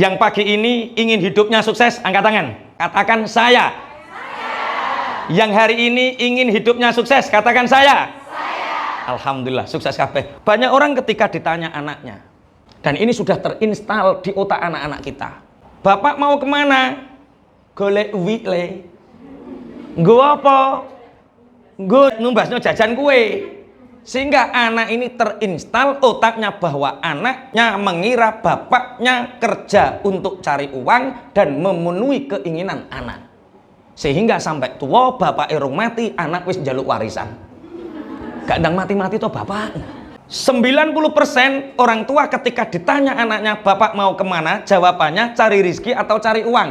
Yang pagi ini ingin hidupnya sukses, angkat tangan. Katakan saya. Yang hari ini ingin hidupnya sukses, katakan saya. Alhamdulillah, sukses kabeh. Banyak orang ketika ditanya anaknya, dan ini sudah terinstal di otak anak-anak kita. Bapak mau kemana? Golek uwi le. Nggo apa? Nggo numbasno jajan kue. Sehingga anak ini terinstal otaknya bahwa anaknya mengira bapaknya kerja untuk cari uang dan memenuhi keinginan anak. Sehingga sampai tua bapak erong mati, anak wis njaluk warisan. Gak ndang mati-mati toh bapak. 90% orang tua ketika ditanya anaknya bapak mau kemana, jawabannya cari rizki atau cari uang.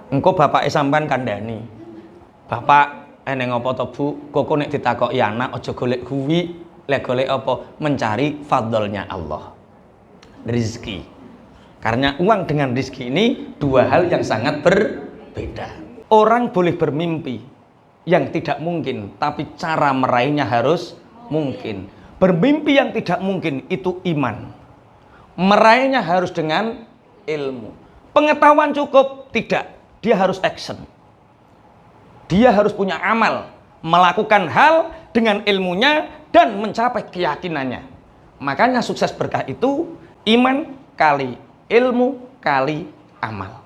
Engko bapak sampean kandhani, bapak eneng apa to Bu? Koko nek ditakoki anak aja golek kuwi, lek golek apa? Mencari fadlnya Allah. Rizki. Karena uang dengan rizki ini dua hal yang sangat berbeda. Orang boleh bermimpi yang tidak mungkin, tapi cara meraihnya harus mungkin. Bermimpi yang tidak mungkin itu iman. Meraihnya harus dengan ilmu. Pengetahuan cukup? Tidak. Dia harus action. Dia harus punya amal, melakukan hal dengan ilmunya dan mencapai keyakinannya. Makanya sukses berkah itu iman kali ilmu kali amal.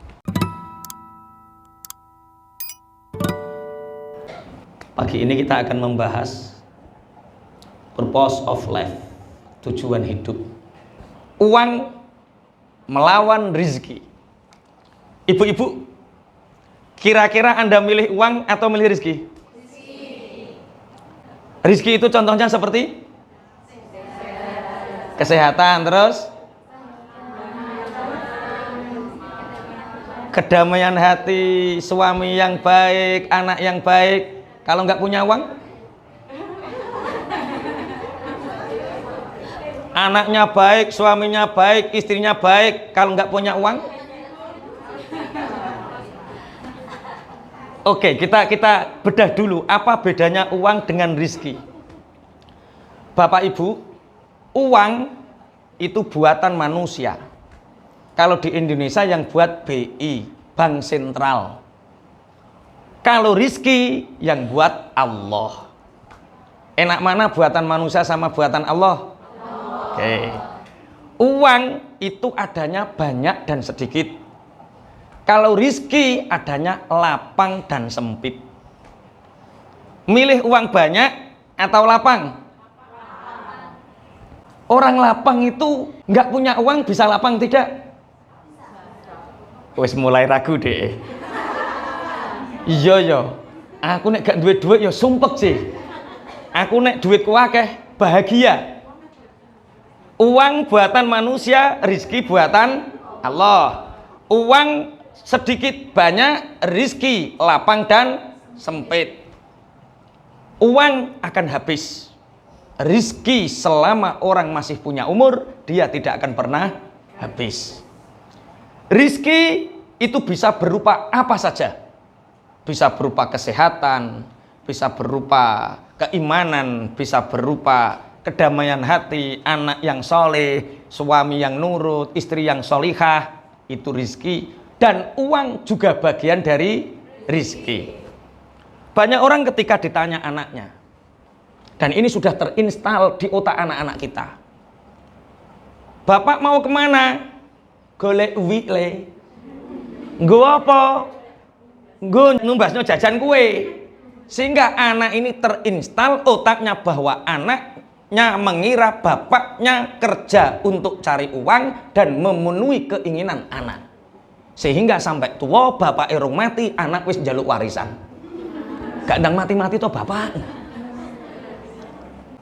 Pagi ini kita akan membahas purpose of life, tujuan hidup. Uang melawan rizki. Ibu-ibu, kira-kira Anda milih uang atau milih rizki? Rizki itu contohnya seperti kesehatan, terus kedamaian hati, suami yang baik, anak yang baik. Kalau nggak punya uang, anaknya baik, suaminya baik, istrinya baik. Kalau nggak punya uang, oke, kita bedah dulu apa bedanya uang dengan rizki. Bapak Ibu, uang itu buatan manusia. Kalau di Indonesia yang buat BI, Bank Sentral. Kalau rizki yang buat Allah. Enak mana buatan manusia sama buatan Allah? Oke. Uang itu adanya banyak dan sedikit. Kalau rizki adanya lapang dan sempit. Milih uang banyak atau lapang? Orang lapang itu nggak punya uang bisa lapang tidak? Wes mulai ragu deh. Iya ya, aku nek gak duit ya sumpek sih. Aku nek duitku akeh bahagia. Uang buatan manusia, rizki buatan Allah. Uang sedikit banyak, rizki lapang dan sempit. Uang akan habis. Rizki selama orang masih punya umur, dia tidak akan pernah habis. Rizki itu bisa berupa apa saja. Bisa berupa kesehatan, bisa berupa keimanan, bisa berupa kedamaian hati, anak yang soleh, suami yang nurut, istri yang solihah. Itu rizki. Dan uang juga bagian dari rizki. Banyak orang ketika ditanya anaknya, dan ini sudah terinstal di otak anak-anak kita, bapak mau kemana? Golek uwi le. Nggo apa? Nggo numbasno jajan kue. Sehingga anak ini terinstal otaknya bahwa anaknya mengira bapaknya kerja untuk cari uang dan memenuhi keinginan anak. Sehingga sampai tua bapak erong mati, anak wis njaluk warisan. Gak ndang mati-mati toh bapak.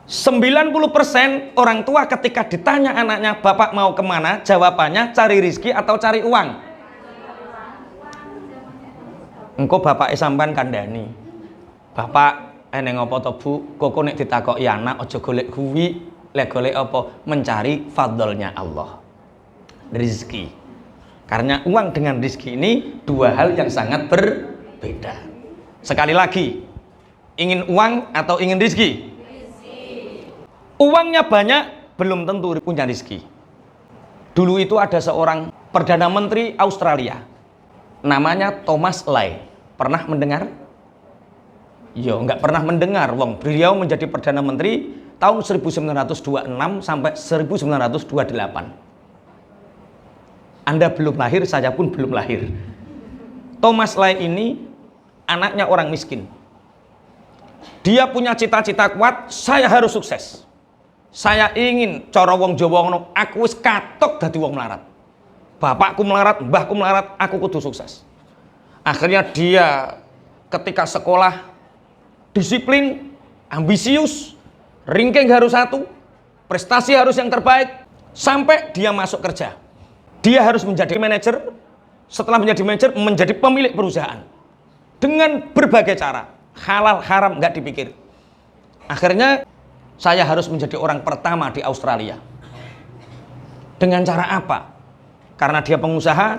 90% orang tua ketika ditanya anaknya bapak mau kemana, jawabannya cari rizki atau cari uang. Engko bapak sampean kandhani, bapak eneng apa to Bu? Koko nek ditakoki anak aja golek kuwi, lek golek apa? Mencari fadlnya Allah. Rizki. Karena uang dengan rizki ini dua hal yang sangat berbeda. Sekali lagi, ingin uang atau ingin rizki? Uangnya banyak belum tentu punya rizki. Dulu itu ada seorang Perdana Menteri Australia, namanya Thomas Lai. Pernah mendengar? Yo, nggak pernah mendengar. Wong, beliau menjadi Perdana Menteri tahun 1926 sampai 1928. Anda belum lahir, saya pun belum lahir. Thomas Lai ini anaknya orang miskin. Dia punya cita-cita kuat, saya harus sukses. Saya ingin cara wong Jawa ngono, aku wis katok dadi wong melarat. Bapakku melarat, mbahku melarat, aku kudu sukses. Akhirnya dia ketika sekolah disiplin, ambisius, ranking harus 1, prestasi harus yang terbaik, sampai dia masuk kerja. Dia harus menjadi manajer, setelah menjadi manajer menjadi pemilik perusahaan. Dengan berbagai cara, halal haram nggak dipikir. Akhirnya saya harus menjadi orang pertama di Australia. Dengan cara apa? Karena dia pengusaha,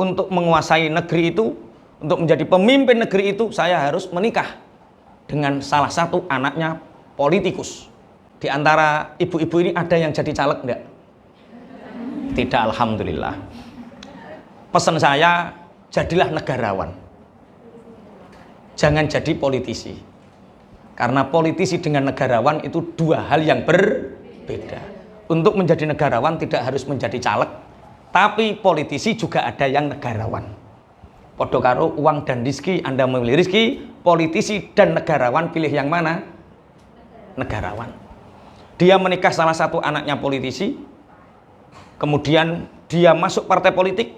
untuk menguasai negeri itu, untuk menjadi pemimpin negeri itu, saya harus menikah dengan salah satu anaknya politikus. Di antara ibu-ibu ini ada yang jadi caleg enggak? Tidak, alhamdulillah. Pesan saya, jadilah negarawan. Jangan jadi politisi. Karena politisi dengan negarawan itu dua hal yang berbeda. Untuk menjadi negarawan tidak harus menjadi caleg, tapi politisi juga ada yang negarawan. Podo karo uang dan rizki, Anda memilih rizki, politisi dan negarawan pilih yang mana? Negarawan. Dia menikah salah satu anaknya politisi, kemudian dia masuk partai politik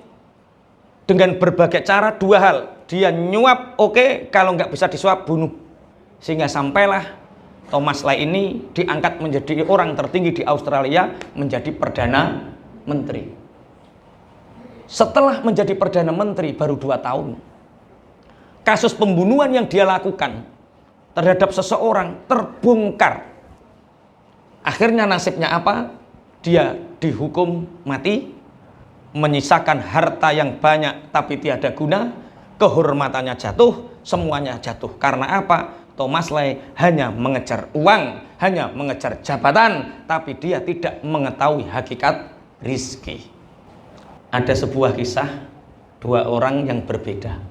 dengan berbagai cara, dua hal. Dia nyuap, oke, kalau nggak bisa disuap, bunuh. Sehingga sampailah Thomas Lai ini diangkat menjadi orang tertinggi di Australia, menjadi Perdana Menteri. Setelah menjadi Perdana Menteri baru 2 tahun, kasus pembunuhan yang dia lakukan terhadap seseorang terbongkar. Akhirnya nasibnya apa? Dia dihukum mati, menyisakan harta yang banyak tapi tiada guna, kehormatannya jatuh, semuanya jatuh. Karena apa? Thomas Lai hanya mengejar uang, hanya mengejar jabatan, tapi dia tidak mengetahui hakikat rizki. Ada sebuah kisah, 2 orang yang berbeda.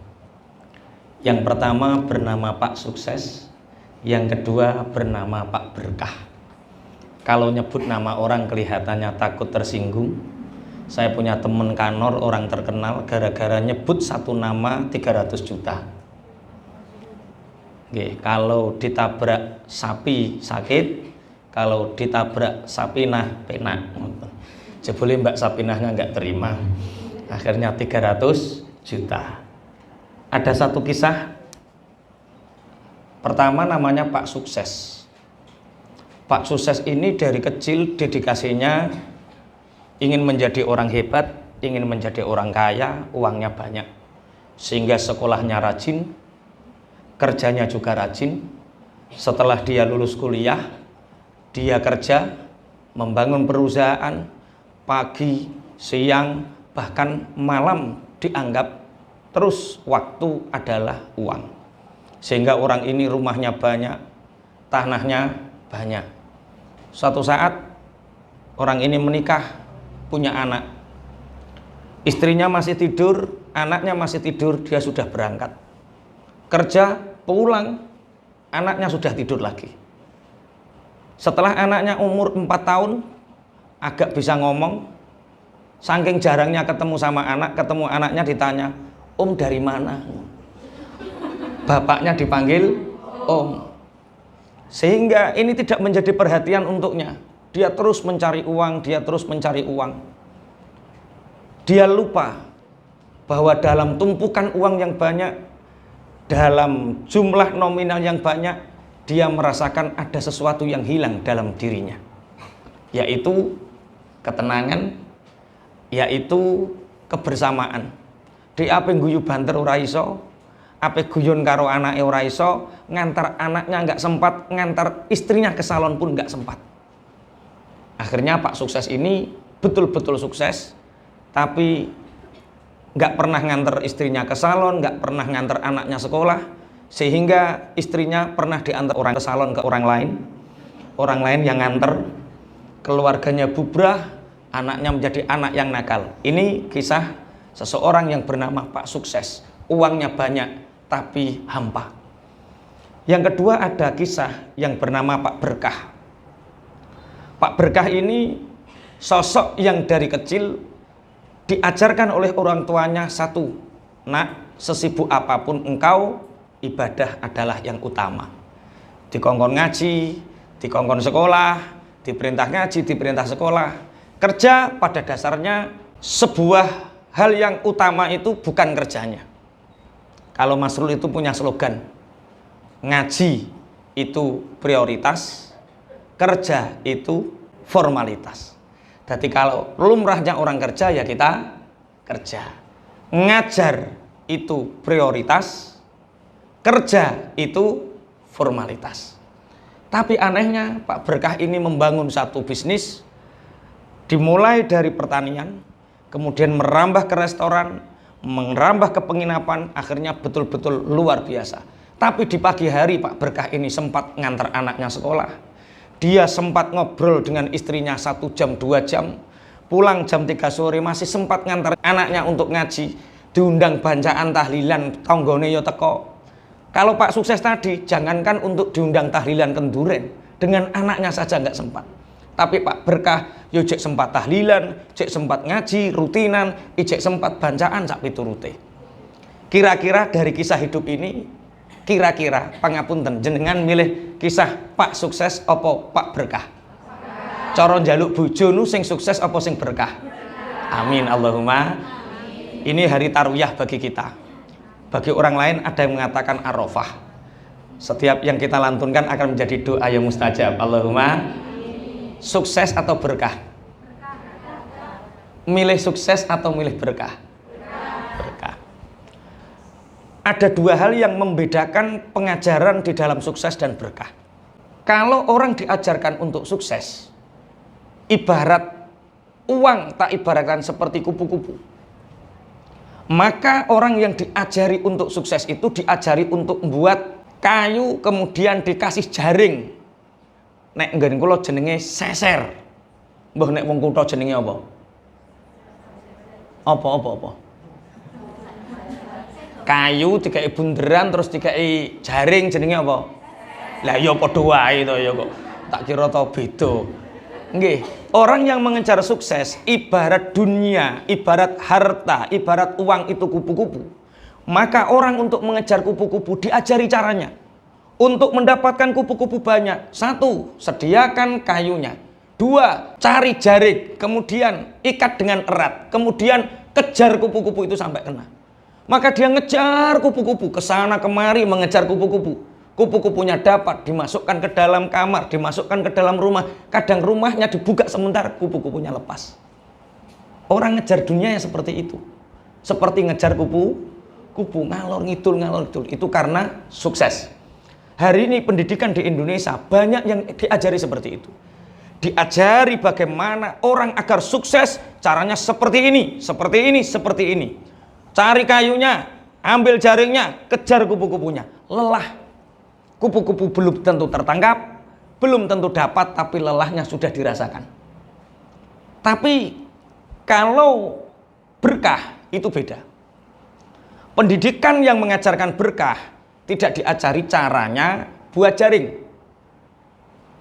Yang pertama bernama Pak Sukses, yang kedua bernama Pak Berkah. Kalau nyebut nama orang kelihatannya takut tersinggung. Saya punya teman kanor orang terkenal, gara-gara nyebut satu nama 300 juta. Oke, kalau ditabrak sapi sakit, kalau ditabrak Sapinah penak. Jebule Mbak Sapinahnya nggak terima. Akhirnya 300 juta. Ada satu kisah. Pertama namanya Pak Sukses. Pak Sukses ini dari kecil dedikasinya ingin menjadi orang hebat, ingin menjadi orang kaya, uangnya banyak. Sehingga sekolahnya rajin, kerjanya juga rajin. Setelah dia lulus kuliah, dia kerja, membangun perusahaan, pagi, siang, bahkan malam dianggap terus waktu adalah uang. Sehingga orang ini rumahnya banyak, tanahnya banyak. Suatu saat orang ini menikah, punya anak. Istrinya masih tidur, anaknya masih tidur, dia sudah berangkat. Kerja, pulang, anaknya sudah tidur lagi. Setelah anaknya umur 4 tahun, agak bisa ngomong, saking jarangnya ketemu sama anak, ketemu anaknya ditanya, "Om dari mana?" Bapaknya dipanggil Om. Sehingga ini tidak menjadi perhatian untuknya. Dia terus mencari uang, dia terus mencari uang. Dia lupa bahwa dalam tumpukan uang yang banyak, dalam jumlah nominal yang banyak, dia merasakan ada sesuatu yang hilang dalam dirinya, yaitu ketenangan, yaitu kebersamaan. Di ape guyu banter ora iso, ape guyon karo anake ora iso, ngantar anaknya nggak sempat, ngantar istrinya ke salon pun nggak sempat. Akhirnya Pak Sukses ini betul-betul sukses, tapi nggak pernah nganter istrinya ke salon, nggak pernah nganter anaknya sekolah, sehingga istrinya pernah diantar orang ke salon ke orang lain yang nganter, keluarganya bubrah, anaknya menjadi anak yang nakal. Ini kisah seseorang yang bernama Pak Sukses. Uangnya banyak tapi hampa. Yang kedua ada kisah yang bernama Pak Berkah. Pak Berkah ini sosok yang dari kecil diajarkan oleh orang tuanya satu, nak, sesibuk apapun engkau, ibadah adalah yang utama. Dikongkon ngaji, dikongkon sekolah, diperintah ngaji, diperintah sekolah. Kerja pada dasarnya sebuah hal yang utama itu bukan kerjanya. Kalau Mas Rul itu punya slogan, ngaji itu prioritas, kerja itu formalitas. Jadi kalau lumrahnya orang kerja ya kita kerja. Ngajar itu prioritas, kerja itu formalitas. Tapi anehnya Pak Berkah ini membangun satu bisnis, dimulai dari pertanian, kemudian merambah ke restoran, merambah ke penginapan, akhirnya betul-betul luar biasa. Tapi di pagi hari Pak Berkah ini sempat ngantar anaknya sekolah. Dia sempat ngobrol dengan istrinya 1 jam 2 jam, pulang jam 3 sore masih sempat ngantar anaknya untuk ngaji, diundang bacaan tahlilan tanggone yo teko. Kalau Pak Sukses tadi jangankan untuk diundang tahlilan kenduren, dengan anaknya saja nggak sempat. Tapi Pak Berkah yo cek sempat tahlilan, cek sempat ngaji rutinan, cek sempat bacaan sak piturute. Kira-kira dari kisah hidup ini, kira-kira pangapunten jenengan milih kisah Pak Sukses apa Pak Berkah? Cara njaluk bojo nu sing sukses apa sing berkah? Amin Allahumma. Ini hari tarwiyah bagi kita. Bagi orang lain ada yang mengatakan Arafah. Setiap yang kita lantunkan akan menjadi doa yang mustajab. Allahumma sukses atau berkah? Milih sukses atau milih berkah? Berkah. Ada dua hal yang membedakan pengajaran di dalam sukses dan berkah. Kalau orang diajarkan untuk sukses, ibarat uang tak ibaratkan seperti kupu-kupu. Maka orang yang diajari untuk sukses itu diajari untuk membuat kayu kemudian dikasih jaring. Nek nggen kula jenenge seser. Mbah nek wong kutha jenenge apa? Apa? Kayu dikai bunderan terus dikai jaring jenenge apa? Lah ya padha wae to ya kok. Tak kira to beda. Nggih, orang yang mengejar sukses ibarat dunia, ibarat harta, ibarat uang itu kupu-kupu. Maka orang untuk mengejar kupu-kupu diajari caranya. Untuk mendapatkan kupu-kupu banyak, 1, sediakan kayunya. 2, cari jaring, kemudian ikat dengan erat, kemudian kejar kupu-kupu itu sampai kena. Maka dia ngejar kupu-kupu, kesana kemari mengejar kupu-kupu. Kupu-kupunya dapat dimasukkan ke dalam kamar, dimasukkan ke dalam rumah. Kadang rumahnya dibuka sementara, kupu-kupunya lepas. Orang ngejar dunia yang seperti itu. Seperti ngejar kupu-kupu, ngalor ngidul. Itu karena sukses. Hari ini pendidikan di Indonesia banyak yang diajari seperti itu. Diajari bagaimana orang agar sukses, caranya seperti ini. Cari kayunya, ambil jaringnya, kejar kupu-kupunya. Lelah. Kupu-kupu belum tentu tertangkap, belum tentu dapat, tapi lelahnya sudah dirasakan. Tapi kalau berkah itu beda. Pendidikan yang mengajarkan berkah tidak diajari caranya buat jaring.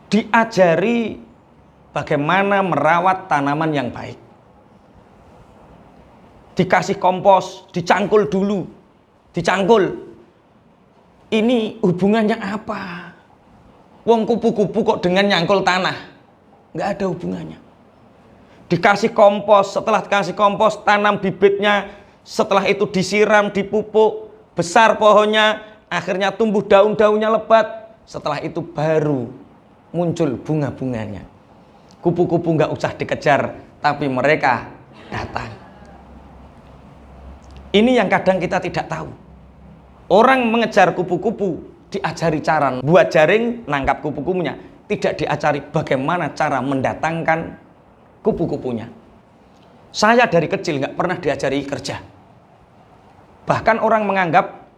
Diajari bagaimana merawat tanaman yang baik. Dikasih kompos, dicangkul dulu, dicangkul. Ini hubungannya apa? Wong kupu-kupu kok dengan nyangkul tanah? Nggak ada hubungannya. Dikasih kompos, setelah dikasih kompos, tanam bibitnya, setelah itu disiram, dipupuk, besar pohonnya, akhirnya tumbuh daun-daunnya lebat, setelah itu baru muncul bunga-bunganya. Kupu-kupu nggak usah dikejar, tapi mereka datang. Ini yang kadang kita tidak tahu. Orang mengejar kupu-kupu diajari cara buat jaring nangkap kupu-kupunya, tidak diajari bagaimana cara mendatangkan kupu-kupunya. Saya dari kecil nggak pernah diajari kerja. Bahkan orang menganggap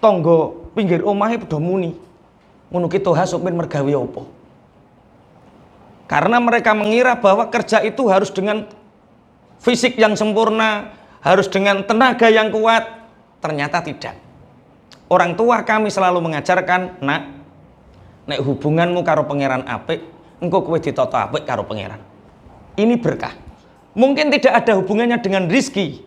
tonggo pinggir omahe padha muni. Ngono ki toha sopir mergawe apa? Karena mereka mengira bahwa kerja itu harus dengan fisik yang sempurna, harus dengan tenaga yang kuat. Ternyata tidak. Orang tua kami selalu mengajarkan, nak, nek hubunganmu karo pangeran apik, engko kowe ditata apik karo pangeran. Ini berkah. Mungkin tidak ada hubungannya dengan rizki.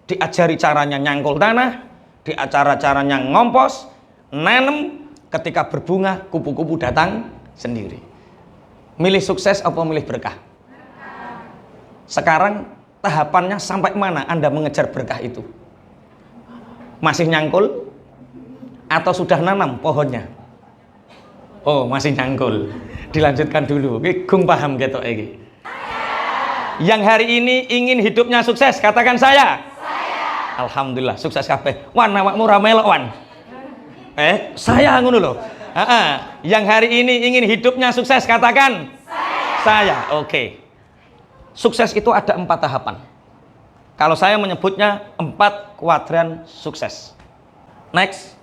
Diajari caranya nyangkul tanah, diacara caranya ngompos, nanem, ketika berbunga kupu-kupu datang sendiri. Milih sukses apa milih berkah? Sekarang tahapannya sampai mana Anda mengejar berkah itu? Masih nyangkul atau sudah nanam pohonnya? Oh, masih nyangkul. Dilanjutkan dulu. Gung paham gitu iki. Yang hari ini ingin hidupnya sukses, katakan saya. Alhamdulillah sukses kabeh. Wan awakmu ra melok wan. Saya ngono lho. Yang hari ini ingin hidupnya sukses, katakan saya. Oke. Sukses itu ada 4 tahapan. Kalau saya menyebutnya 4 kuadran sukses. Next.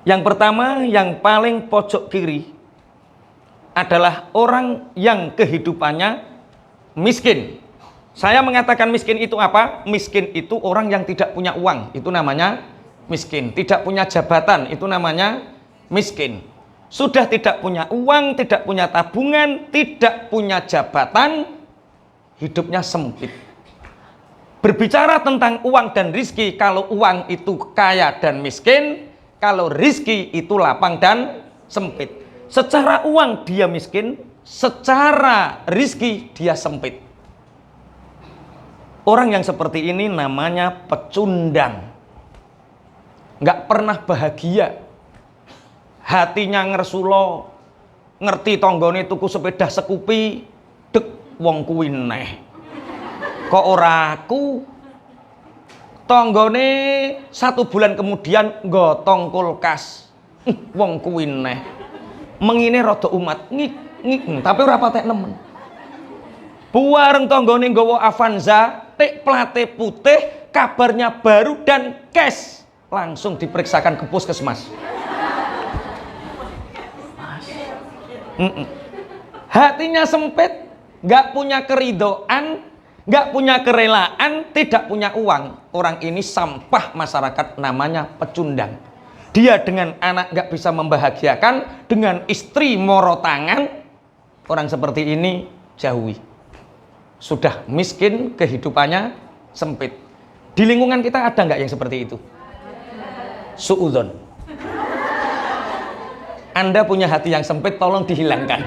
Yang pertama, yang paling pojok kiri adalah orang yang kehidupannya miskin. Saya mengatakan miskin itu apa? Miskin itu orang yang tidak punya uang, itu namanya miskin. Tidak punya jabatan, itu namanya miskin. Sudah tidak punya uang, tidak punya tabungan, tidak punya jabatan, hidupnya sempit. Berbicara tentang uang dan rizki, kalau uang itu kaya dan miskin, kalau rizki itu lapang dan sempit. Secara uang dia miskin, secara rizki dia sempit. Orang yang seperti ini namanya pecundang. Nggak pernah bahagia. Hatinya ngersulo, ngerti tonggone tuku sepeda sekupi, dek wong kuwi neh. Kok ora aku? Tonggone 1 bulan kemudian nggotong kulkas. Wong kuwi neh. Mengine rada umat, ngik, tapi ora patek nemen. Buareng tonggone nggawa Avanza, tik plate putih, kabarnya baru dan cash. Langsung diperiksakan ke puskesmas. Hatinya sempit, nggak punya keridoan, nggak punya kerelaan, tidak punya uang. Orang ini sampah masyarakat, namanya pecundang. Dia dengan anak nggak bisa membahagiakan, dengan istri moro tangan. Orang seperti ini jauhi. Sudah miskin, kehidupannya sempit. Di lingkungan kita ada nggak yang seperti itu? Suudzon. Anda punya hati yang sempit, tolong dihilangkan.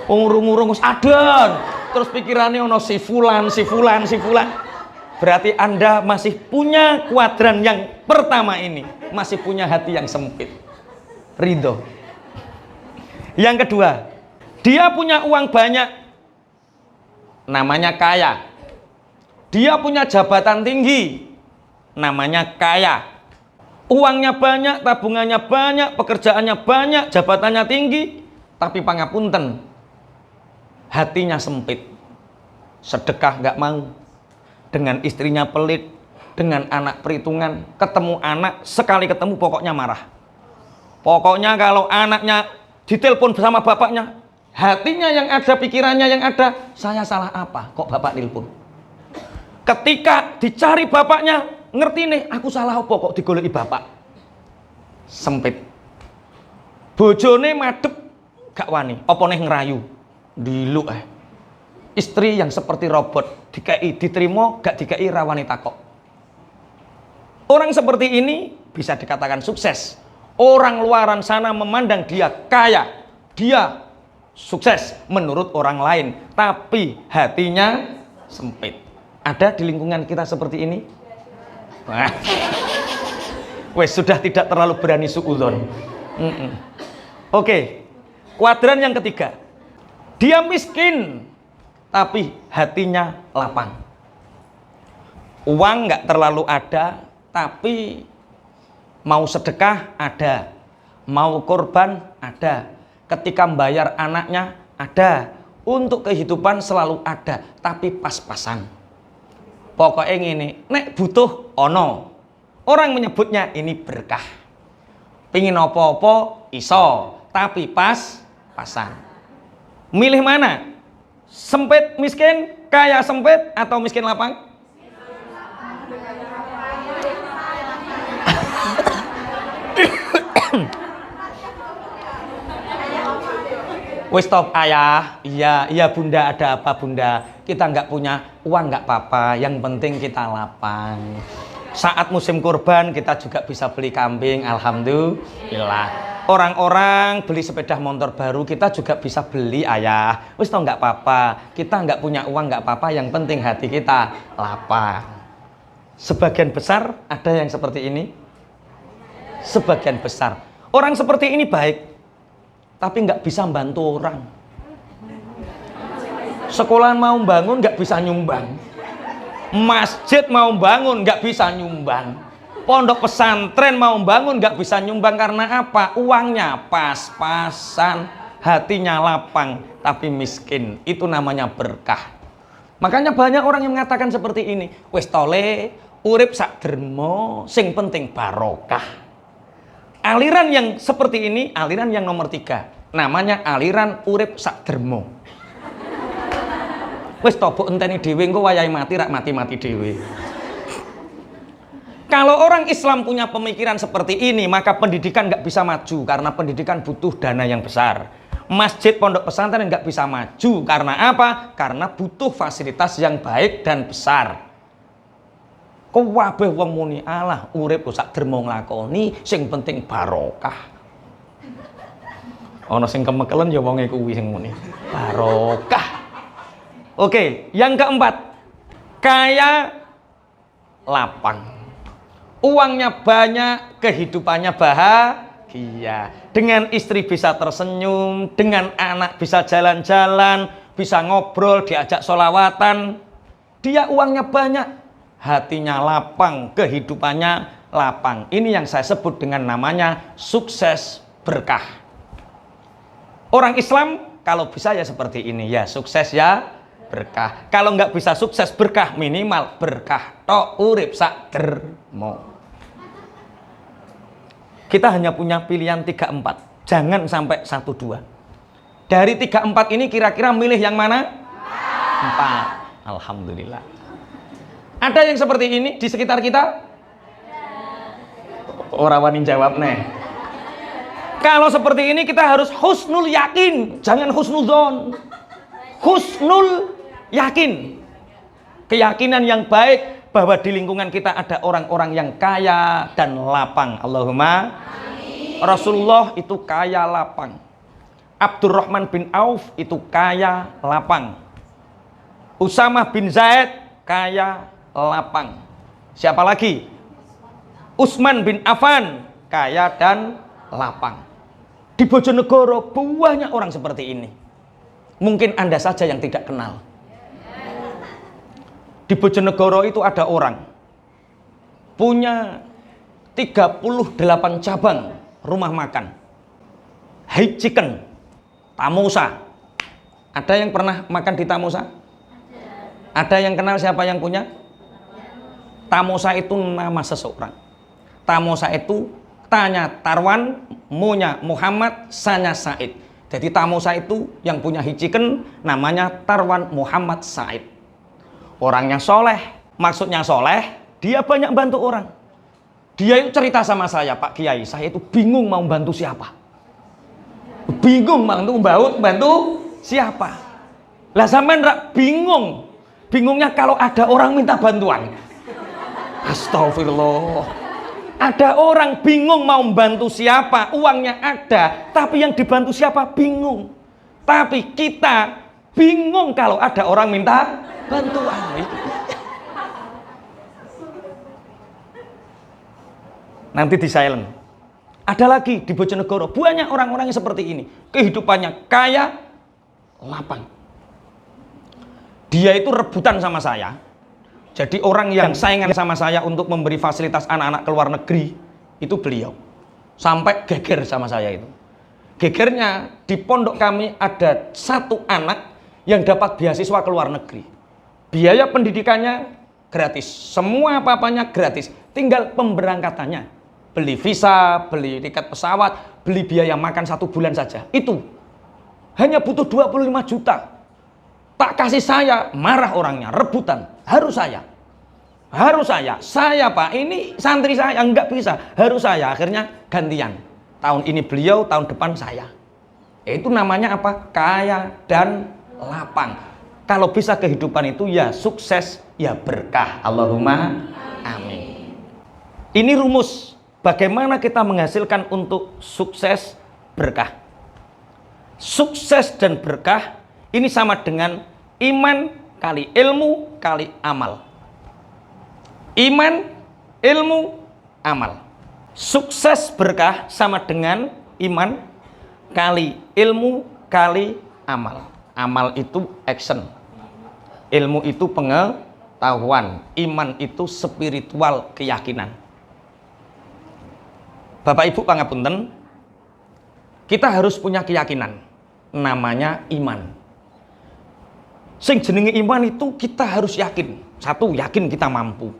Ngurung-ngurung adon, terus pikirannya ono si fulan. Berarti Anda masih punya kuadran yang pertama ini, masih punya hati yang sempit. Ridho. Yang kedua, dia punya uang banyak, namanya kaya. Dia punya jabatan tinggi, namanya kaya. Uangnya banyak, tabungannya banyak, pekerjaannya banyak, jabatannya tinggi, tapi pangapunten, hatinya sempit. Sedekah nggak mau, dengan istrinya pelit, dengan anak perhitungan. Ketemu anak, sekali ketemu pokoknya marah. Pokoknya kalau anaknya ditelepon bersama bapaknya, hatinya yang ada, pikirannya yang ada, saya salah apa kok bapak nelpon? Ketika dicari bapaknya, ngerti nih, aku salah apa kok digoleki bapak? Sempit. Bojone madep gak wani, apa nih ngerayu? Diluk Istri yang seperti robot, dikai diterima, gak dikai rawani takok. Orang seperti ini bisa dikatakan sukses. Orang luaran sana memandang dia kaya, dia sukses menurut orang lain, tapi hatinya sempit. Ada di lingkungan kita seperti ini? Wes sudah tidak terlalu berani suudzon. Oke. Kuadran yang ketiga. Dia miskin tapi hatinya lapang. Uang nggak terlalu ada, tapi mau sedekah ada, mau korban ada, ketika membayar anaknya ada, untuk kehidupan selalu ada, tapi pas-pasan. Pokoknya ini, nek butuh ono. Orang menyebutnya ini berkah. Pingin opo-opo iso, tapi pas-pasan. Milih mana? Sempit miskin, kaya sempit, atau miskin lapang? Wis stop ayah. Iya bunda, ada apa bunda? Kita nggak punya uang nggak apa-apa, yang penting kita lapang. Saat musim kurban kita juga bisa beli kambing, alhamdulillah. Orang-orang beli sepeda motor baru, kita juga bisa beli ayah. Wis tau nggak apa-apa, kita nggak punya uang nggak apa-apa, yang penting hati kita lapang. Sebagian besar ada yang seperti ini. Sebagian besar orang seperti ini baik, tapi nggak bisa membantu orang. Sekolah mau bangun nggak bisa nyumbang, masjid mau bangun nggak bisa nyumbang, pondok pesantren mau bangun nggak bisa nyumbang. Karena apa? Uangnya pas-pasan, hatinya lapang tapi miskin. Itu namanya berkah. Makanya banyak orang yang mengatakan seperti ini, wis tole urip sak dermo, sing penting barokah. Aliran yang seperti ini, aliran yang nomor 3, namanya aliran urip sak dermo. Wis tobo enteni dhewe engko wayahe mati rak mati-mati dhewe. Kalau orang Islam punya pemikiran seperti ini, maka pendidikan nggak bisa maju karena pendidikan butuh dana yang besar. Masjid pondok pesantren nggak bisa maju karena apa? Karena butuh fasilitas yang baik dan besar. Kabeh wong muni alah urip sak dermo nglakoni, sing penting barokah. Ana sing kemekelen ya wonge kuwi sing muni barokah. Oke, yang keempat, kaya lapang. Uangnya banyak, kehidupannya bahagia. Dengan istri bisa tersenyum, dengan anak bisa jalan-jalan, bisa ngobrol, diajak sholawatan. Dia uangnya banyak, hatinya lapang, kehidupannya lapang. Ini yang saya sebut dengan namanya sukses berkah. Orang Islam kalau bisa ya seperti ini, ya sukses ya berkah. Kalau nggak bisa sukses berkah, minimal berkah tok urip sak dermo. Kita hanya punya pilihan 3-4, jangan sampai 1-2. Dari 3-4 ini kira-kira milih yang mana? 4. Alhamdulillah. Ada yang seperti ini di sekitar kita? Ora wani jawab nih. Kalau seperti ini kita harus husnul yakin, jangan husnudzon. Husnul yakin, keyakinan yang baik bahwa di lingkungan kita ada orang-orang yang kaya dan lapang. Allahumma amin. Rasulullah itu kaya lapang. Abdurrahman bin Auf itu kaya lapang. Usamah bin Zaid kaya lapang. Siapa lagi? Utsman bin Affan kaya dan lapang. Di Bojonegoro banyak orang seperti ini. Mungkin Anda saja yang tidak kenal. Di Bojonegoro itu ada orang punya 38 cabang rumah makan. High chicken, Tamosa. Ada yang pernah makan di Tamosa? Ada yang kenal siapa yang punya? Tamosa itu nama seseorang. Tamosa itu tanya Tarwan, munya Muhammad, sanya Said. Jadi Tamosa itu yang punya high chicken namanya Tarwan Muhammad Said. Orangnya soleh, maksudnya soleh, dia banyak bantu orang. Dia itu cerita sama saya, Pak Kiai, saya itu bingung mau bantu siapa. Bingung bantu siapa. Lah sampean rak bingung. Bingungnya kalau ada orang minta bantuan. Astagfirullah. Ada orang bingung mau membantu siapa, uangnya ada, tapi yang dibantu siapa bingung. Tapi kita bingung kalau ada orang minta bantuan. Nanti di silent. Ada lagi di Bojonegoro banyak orang-orang yang seperti ini, kehidupannya kaya lapang. Dia itu rebutan sama saya. Jadi orang yang saingan sama saya untuk memberi fasilitas anak-anak ke luar negeri itu beliau. Sampai geger sama saya itu. Gegernya di pondok kami ada satu anak yang dapat beasiswa ke luar negeri. Biaya pendidikannya gratis, semua apa-apanya gratis, tinggal pemberangkatannya, beli visa, beli tiket pesawat, beli biaya makan 1 bulan saja. Itu hanya butuh 25 juta. Tak kasih saya, marah orangnya, rebutan. Harus saya. Harus saya. Saya Pak, ini santri saya, enggak bisa. Harus saya. Akhirnya gantian. Tahun ini beliau, tahun depan saya. Itu namanya apa? Kaya dan lapang. Kalau bisa kehidupan itu ya sukses, ya berkah. Allahumma amin. Ini rumus bagaimana kita menghasilkan untuk sukses berkah. Sukses dan berkah ini sama dengan iman kali ilmu kali amal. Iman, ilmu, amal. Sukses berkah sama dengan iman kali ilmu kali amal. Amal itu action. Ilmu itu pengetahuan. Iman itu spiritual, keyakinan. Bapak Ibu pangapunten, kita harus punya keyakinan, namanya iman. Sing jenenge iman itu kita harus yakin. Satu, yakin kita mampu.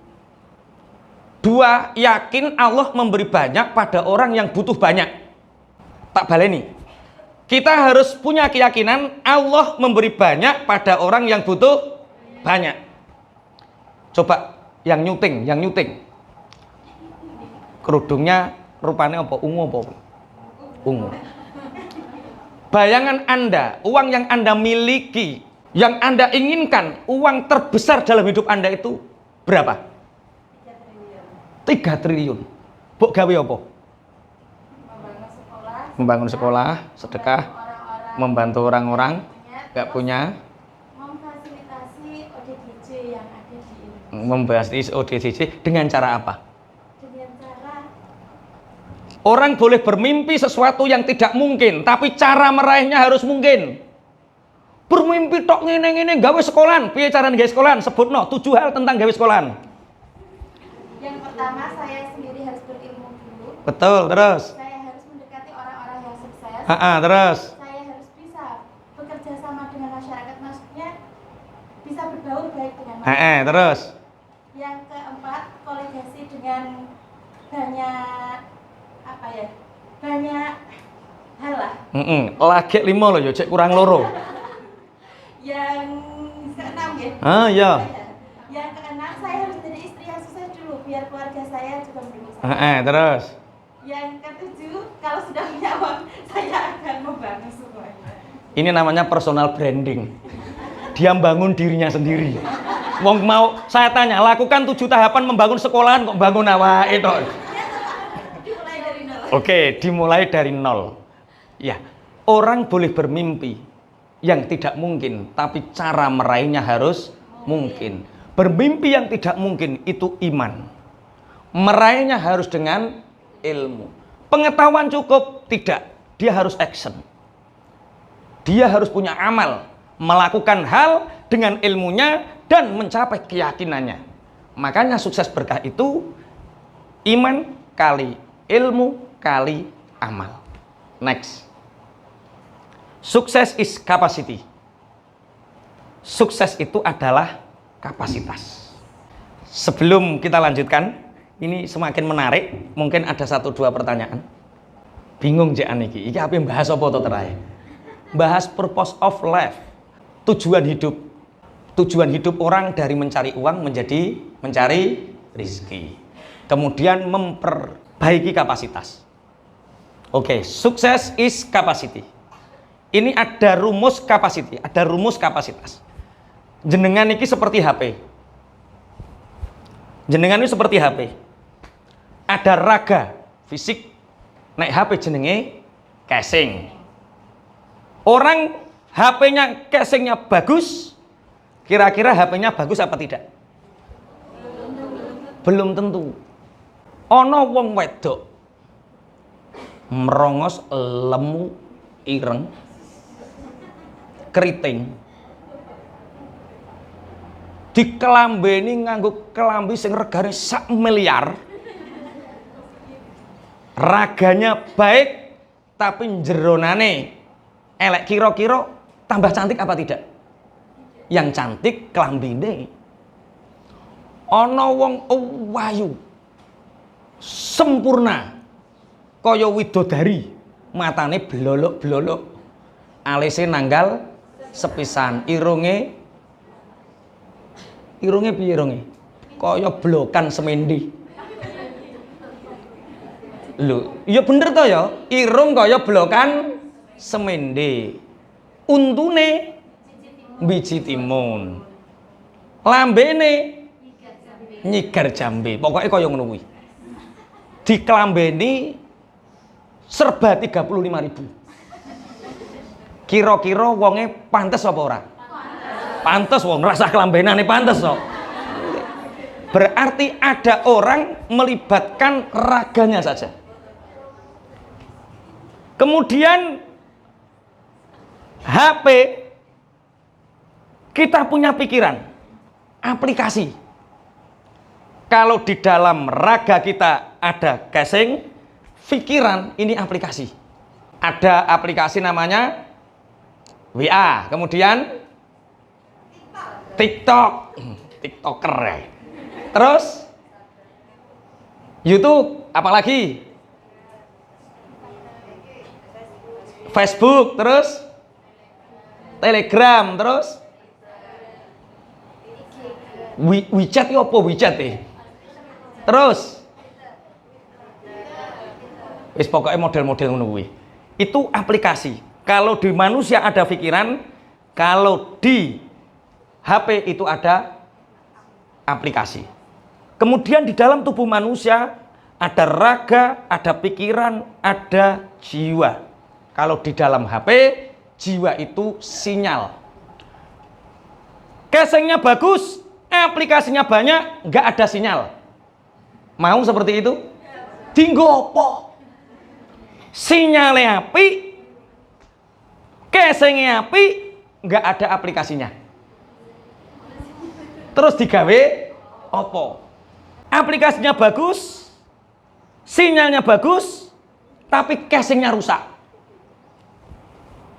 Dua, yakin Allah memberi banyak pada orang yang butuh banyak. Tak baleni. Kita harus punya keyakinan Allah memberi banyak pada orang yang butuh banyak. Coba yang nyuting. Kerudungnya rupanya apa? Ungu apa? Ungu. Bayangan Anda, uang yang Anda miliki, yang Anda inginkan, uang terbesar dalam hidup Anda itu berapa? 3 triliun. Bok gawe apa? Membangun sekolah, sedekah, membantu orang-orang nggak punya, memfasilitasi ODGJ yang ada di Indonesia. Memfasilitasi ODGJ dengan cara apa? Dengan cara orang boleh bermimpi sesuatu yang tidak mungkin, tapi cara meraihnya harus mungkin. Bermimpi tok ngene-ngene gawe sekolahan, piye carane gawe sekolahan? Sebutno 7 hal tentang gawe sekolahan. Yang pertama, saya sendiri harus berilmu dulu. Betul, terus. Saya harus mendekati orang-orang yang sukses. Terus. Saya harus bisa bekerja sama dengan masyarakat, maksudnya bisa berbaur baik dengan masyarakat. Terus. Yang keempat, kolegasi dengan banyak banyak hal lah. Lagi 5 loh, cek kurang loro. Yang keenam ya. Iya. Yang keenam, saya harus jadi istri yang sukses dulu biar keluarga saya juga mendukung saya. Terus. Yang ketujuh, kalau sudah punya uang, saya akan membangun semuanya. Ini namanya personal branding. Dia bangun dirinya sendiri. Wong mau saya tanya, lakukan 7 tahapan membangun sekolahan kok bangun apa itu? Dimulai dari nol. Oke, dimulai dari nol. Ya, orang boleh bermimpi yang tidak mungkin, tapi cara meraihnya harus mungkin. Bermimpi yang tidak mungkin itu iman. Meraihnya harus dengan ilmu. Pengetahuan cukup? Tidak. Dia harus action. Dia harus punya amal. Melakukan hal dengan ilmunya dan mencapai keyakinannya. Makanya sukses berkah itu iman kali ilmu kali amal. Next. Sukses is capacity. Sukses itu adalah kapasitas. Sebelum kita lanjutkan, ini semakin menarik. Mungkin ada 1-2 pertanyaan. Bingung Cek Aniki. Iki apa yang bahas apa to terakhir? Bahas purpose of life. Tujuan hidup. Tujuan hidup orang dari mencari uang menjadi mencari rezeki. Kemudian memperbaiki kapasitas. Oke, sukses is capacity. Ini ada rumus capacity, ada rumus kapasitas. Jenengan ini seperti HP. Jenengan ini seperti HP. Ada raga fisik, naik HP jenenge casing. Orang HP-nya casingnya bagus, kira-kira HP-nya bagus apa tidak? Belum tentu. Ono wong wedok merongos lemu ireng keriting dikelambeni nganggo kelambi sing regane 1 miliar, raganya baik tapi jeronane elek, kira-kira tambah cantik apa tidak? Yang cantik kelambine. Ana wong wayu sempurna kaya widodari, matane blolok-blolok, alise nanggal sepisan, irunge piye irunge? Kaya blokan semindi. Lho, ya bener to ya, irung kaya blokan semindi. Untune biji timun. Lambene nyigar jambe. Pokoknya kaya ngono kuwi. Diklambeni serba 35.000. Kira-kira wonge pantes apa ora? Pantes wong ngrasah kelambenane pantes kok. Berarti ada orang melibatkan raganya saja. Kemudian HP, kita punya pikiran, aplikasi. Kalau di dalam raga kita ada casing, pikiran ini aplikasi. Ada aplikasi namanya WA, kemudian TikTok, TikToker ya. Terus YouTube, apalagi Facebook, terus Telegram, terus WeChat ya apa WeChat ya? Terus wis pokoknya model-model ngono kuwi. Itu aplikasi. Kalau di manusia ada pikiran, kalau di HP itu ada aplikasi. Kemudian di dalam tubuh manusia ada raga, ada pikiran, ada jiwa. Kalau di dalam HP, jiwa itu sinyal. Casingnya bagus, aplikasinya banyak, nggak ada sinyal. Mau seperti itu? Dinggo apa? Sinyalnya api, casingnya api, nggak ada aplikasinya. Terus digawe apa? Aplikasinya bagus, sinyalnya bagus, tapi casingnya rusak.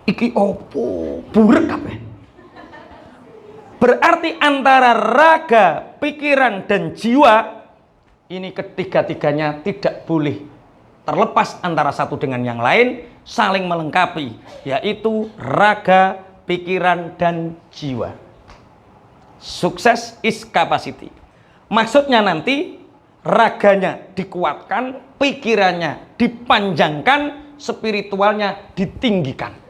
Iki opo? Burek kabeh. Berarti antara raga, pikiran, dan jiwa ini ketiga-tiganya tidak boleh terlepas antara satu dengan yang lain, saling melengkapi, yaitu raga, pikiran, dan jiwa. Sukses is capacity. Maksudnya nanti raganya dikuatkan, pikirannya dipanjangkan, spiritualnya ditinggikan.